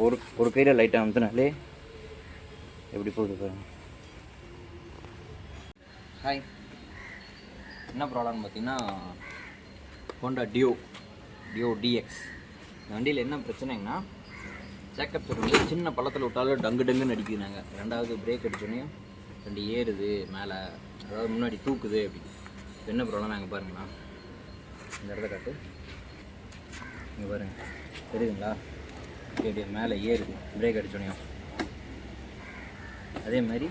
ஒரு கையில் லைட்டாக அமுத்தினாலே எப்படி போகுது பாருங்க. ஹாய், என்ன ப்ராப்ளம்னு பார்த்தீங்கன்னா ஹோண்டா டியோ டிஎக்ஸ். இந்த வண்டியில் என்ன பிரச்சனைங்கன்னா சேக்கப் செட் வந்து சின்ன பள்ளத்தில் விட்டாலும் டங்குன்னு அடிக்குது. நாங்கள் ரெண்டாவது பிரேக் அடித்தோடனே வண்டி ஏறுது மேலே, அதாவது முன்னாடி தூக்குது. அப்படி என்ன ப்ராப்ளம் நாங்கள் பாருங்களா, இந்த இடத்த காட்டு, இங்கே பாருங்கள் தெரியுதுங்களா, அப்படியே மேலே ஏறுது பிரேக் அடித்தோடனையும். அதே மாதிரி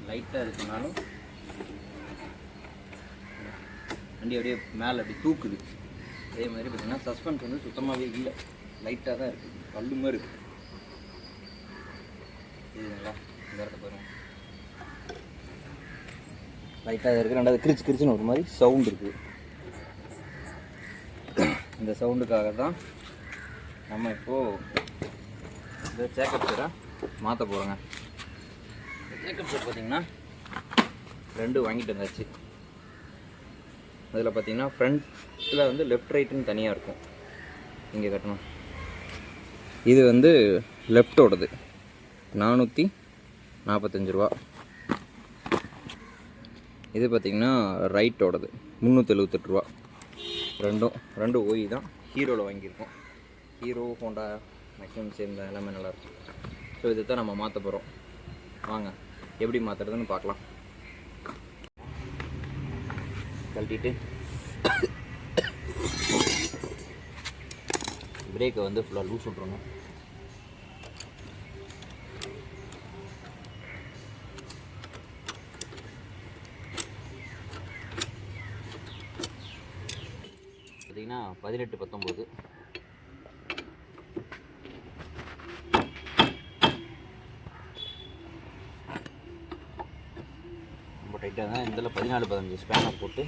லைட்டாக இருக்குனாலும் வண்டி அப்படியே மேலே அப்படி தூக்குது. அதே மாதிரி பார்த்திங்கன்னா சஸ்பென்ஸ் வந்து சுத்தமாகவே இல்லை, லைட்டாக தான் இருக்குது, கல்லு மாதிரி இருக்குது. தெரியுதுங்களா, இந்த இடத்த பாருங்கள் லைட்டாக இருக்குது. ரெண்டாவது கிரிச்சுன்னு ஒரு மாதிரி சவுண்ட் இருக்குது. இந்த சவுண்டுக்காக தான் நம்ம இப்போது இந்த சேக்கப் செட்டை மாற்ற போகிறோங்க. சேக்கப் செட் பார்த்திங்கன்னா 2 வாங்கிட்டு வந்தாச்சு. அதில் பார்த்திங்கன்னா ஃப்ரண்ட்டில் வந்து லெஃப்ட் ரைட்டுன்னு தனியாக இருக்கும், இங்கே கட்டணும். இது வந்து லெஃப்டோடது 445 ரூபா. இது பார்த்திங்கன்னா ரைட்டோடது 378 ரூபா. ரெண்டும் ஓய் தான். ஹீரோவில் வாங்கியிருக்கோம். ஹீரோ ஹோண்டா மேக்ஸிமம் சேர்ந்த எல்லாமே நல்லாயிருக்கும். ஸோ இதை தான் நம்ம மாற்ற போகிறோம். வாங்க எப்படி மாற்றுறதுன்னு பார்க்கலாம். கழட்டிட்டு பிரேக்கை வந்து ஃபுல்லாக லூஸ் விட்றணும். பார்த்தீங்கன்னா 18-19 ரொம்ப டைட்டாக தான். இதில் 14-15 ஸ்பேனர் போட்டு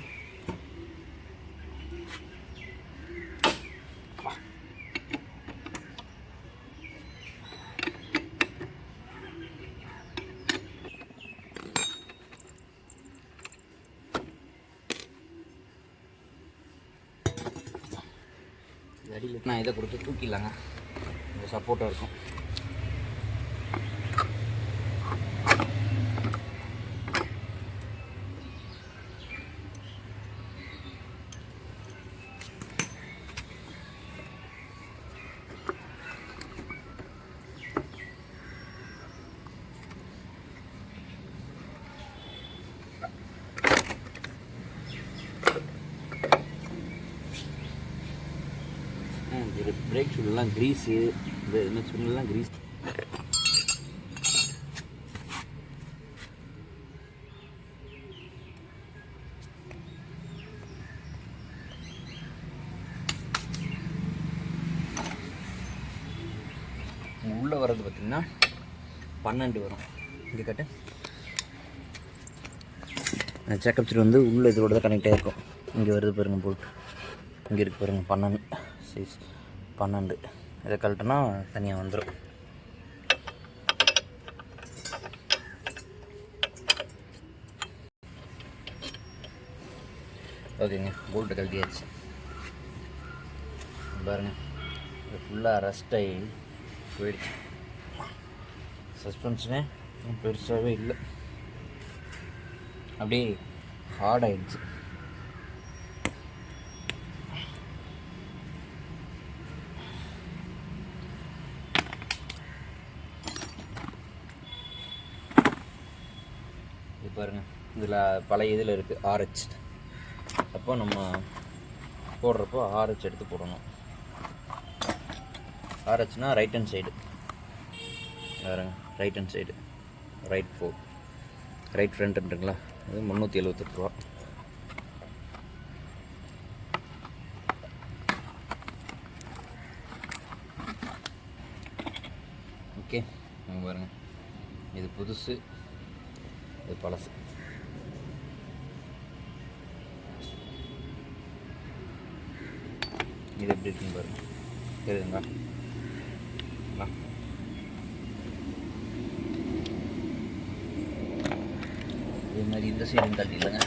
அடியில் நான் இதை கொடுத்து தூக்கிடலாங்க, கொஞ்சம் சப்போர்ட்டாக இருக்கும். இது பிரேக் ஷூலாம் க்ரீஸு, இந்த என்ன ஷூலாம் க்ரீஸ். உள்ளே வர்றது பார்த்திங்கன்னா 12 வரும். இங்கே கட்டு சேக்கப் செட் வந்து உள்ளே இதோட தான் கனெக்ட் ஆகிருக்கும். இங்கே வருது பாருங்கள் போல்ட், இங்கே இருக்குது பாருங்கள் 12 சைஸ் 12. இதை கழட்டினா தனியாக வந்துடும். ஓகேங்க, போல்ட்டு கழட்டியாச்சு. பாருங்கள் இது ஃபுல்லாக ரஸ்ட் ஆகி போயிடுச்சு. சஸ்பென்ஷனே பெருசாகவே இல்லை, அப்படியே ஹார்ட் ஆகிடுச்சு. இது பாருங்கள், இதில் பழைய இதில் இருக்குது RH. அப்போ நம்ம போடுறப்போ RH எடுத்து போடணும். RHனா ரைட் ஹேண்ட் சைடு, வேறுங்க ரைட் ஹேண்ட் சைடு, ரைட் ஃப்ரண்ட்டுங்களா. அது 378 ரூபா. ஓகே, பாருங்கள் இது புதுசு, இது பழசு. இது எப்படி இருக்குன்னு பாருங்கள், தெரியுதுங்களா? இதே மாதிரி இந்த சைடும் தட்டிடுங்க.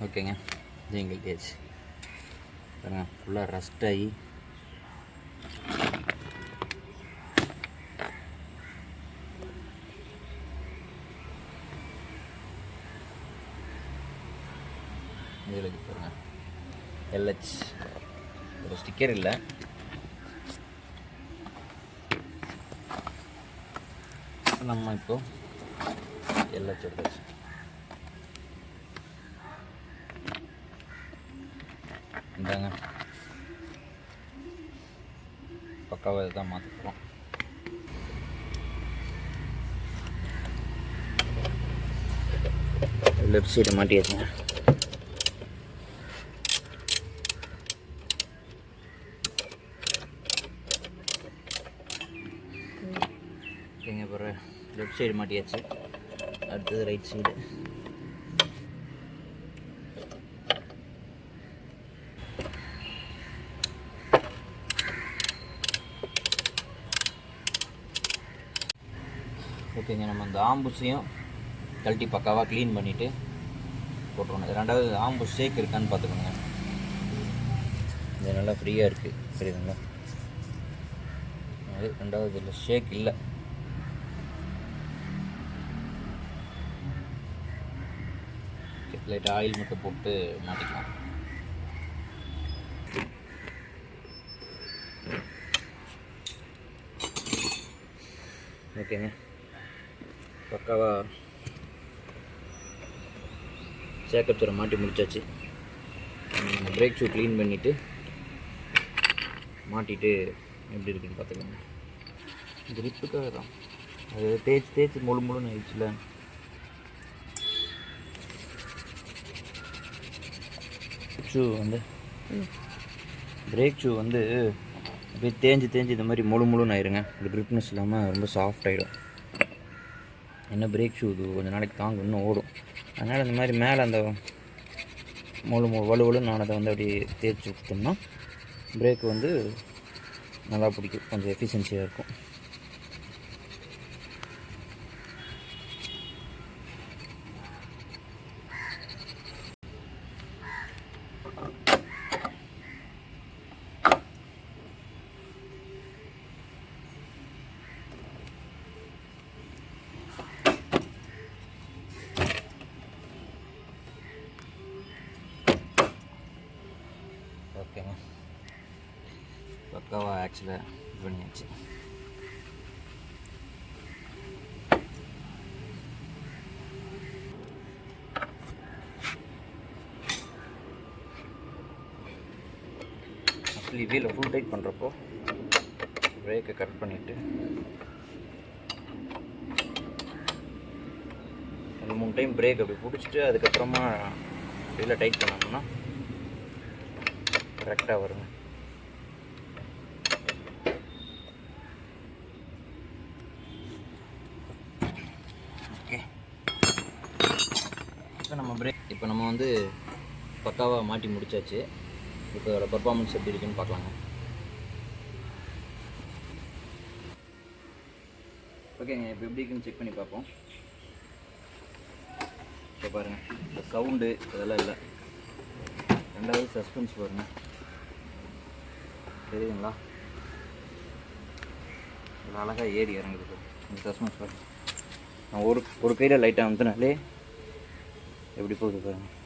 ஓகேங்க, இது எங்களுக்கு ஆச்சு பாருங்க, ஃபுல்லாக ரஸ்ட் ஆகி இதில் பாருங்க எல்ஹெச் ஒரு ஸ்டிக்கர் இல்லை. நம்ம இப்போ எல்ஹெச் எடுத்தாச்சு. இந்தாங்க பக்காவாக இதை தான் மாற்றிக்கிறோம். Left side மாட்டியாச்சுங்க. ஓகேங்க, அப்புறம் லெஃப்ட் சைடு மாட்டியாச்சு. அடுத்தது ரைட் சைடு. ஓகேங்க, நம்ம அந்த ஆம்புஸையும் கழட்டி பக்காவாக க்ளீன் பண்ணிவிட்டு போட்டுருவோம். ரெண்டாவது ஆம்புஸ் ஷேக் இருக்கான்னு பார்த்துக்கோங்க. இது நல்லா ஃப்ரீயாக இருக்குது, சரிங்களா? அது ரெண்டாவது இதில் ஷேக் இல்லை. லைட்டாக ஆயில் மட்டும் போட்டு மாட்டிக்கலாம். ஓகேங்க, பக்காவாக சேக்கப்சரை மாட்டி முடிச்சாச்சு. பிரேக் ஷூ க்ளீன் பண்ணிவிட்டு மாட்டிட்டு எப்படி இருக்குன்னு பார்த்துக்கோங்க. கிரிப்புக்காக தான் அது தேய்ச்சி முழுன்னு ஆயிடுச்சுல. ஷூ வந்து பிரேக் ஷூ வந்து அப்படியே தேஞ்சு இந்த மாதிரி முழுன்னு ஆயிருங்க. ஒரு கிரிப்னஸ் இல்லாமல் ரொம்ப சாஃப்ட் ஆகிடும். என்ன பிரேக் ஷூ இது கொஞ்சம் நாளைக்கு தாங்க, இன்னும் ஓடும். அதனால் இந்த மாதிரி மேலே அந்த வலுவலுன்னு ஆனதை வந்து அப்படியே தேய்ச்சி விட்டோம்னா பிரேக் வந்து நல்லா பிடிக்கும், கொஞ்சம் எஃபிஷியன்சியாக இருக்கும். ஓகேங்க, பக்காவாக ஆக்சுவலாக இது பண்ணியாச்சு. ஆக்சுவலி வீலை ஃபுல் டைட் பண்ணுறப்போ பிரேக்கை கட் பண்ணிவிட்டு 2-3 டைம் பிரேக் அப்படி பிடிச்சிட்டு அதுக்கப்புறமா வீலை டைட் பண்ணோம்னா கரெக்டாக வருங்க. ஓகே, இப்போ நம்ம வந்து பக்காவாக மாட்டி முடிச்சாச்சு. இப்போ அதோட பர்ஃபார்மன்ஸ் எப்படி இருக்குன்னு பார்க்கலாங்க. ஓகேங்க, இப்போ எப்படி இருக்குன்னு செக் பண்ணி பார்ப்போம். இப்போ பாருங்கள், இந்த சவுண்டு இதெல்லாம் இல்லை. ரெண்டாவது சஸ்பென்ஸ் பாருங்கள், தெரியுதுங்களா? இதில் அழகாக ஏறி இறங்குது இந்த சஸ்பென்ஸ் பாருங்கள். நான் ஒரு கையில் லைட்டாக அமுத்தினாலே எப்படி போகுது பாருங்கள்.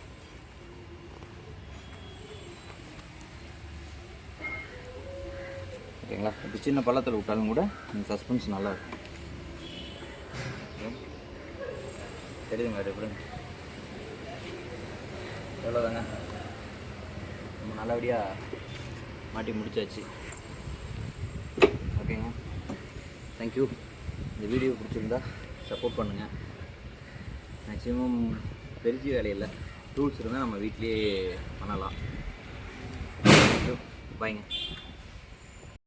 ஓகேங்களா? இப்போ சின்ன பள்ளத்தில் விட்டாலும் கூட இந்த சஸ்பென்ஸ் நல்லா இருக்கும். தெரியுதுங்க எப்படி எவ்வளோதாங்க. நம்ம நல்லபடியாக மாட்டி முடிச்சாச்சு. ஓகேங்க, தேங்க்யூ. இந்த வீடியோ பிடிச்சிருந்தா சப்போர்ட் பண்ணுங்கள். மேக்ஸிமம் பெரிய வேலையில் டூல்ஸ் இருந்தால் நம்ம வீட்லேயே பண்ணலாம். தேங்க்யூ, பாய்ங்க.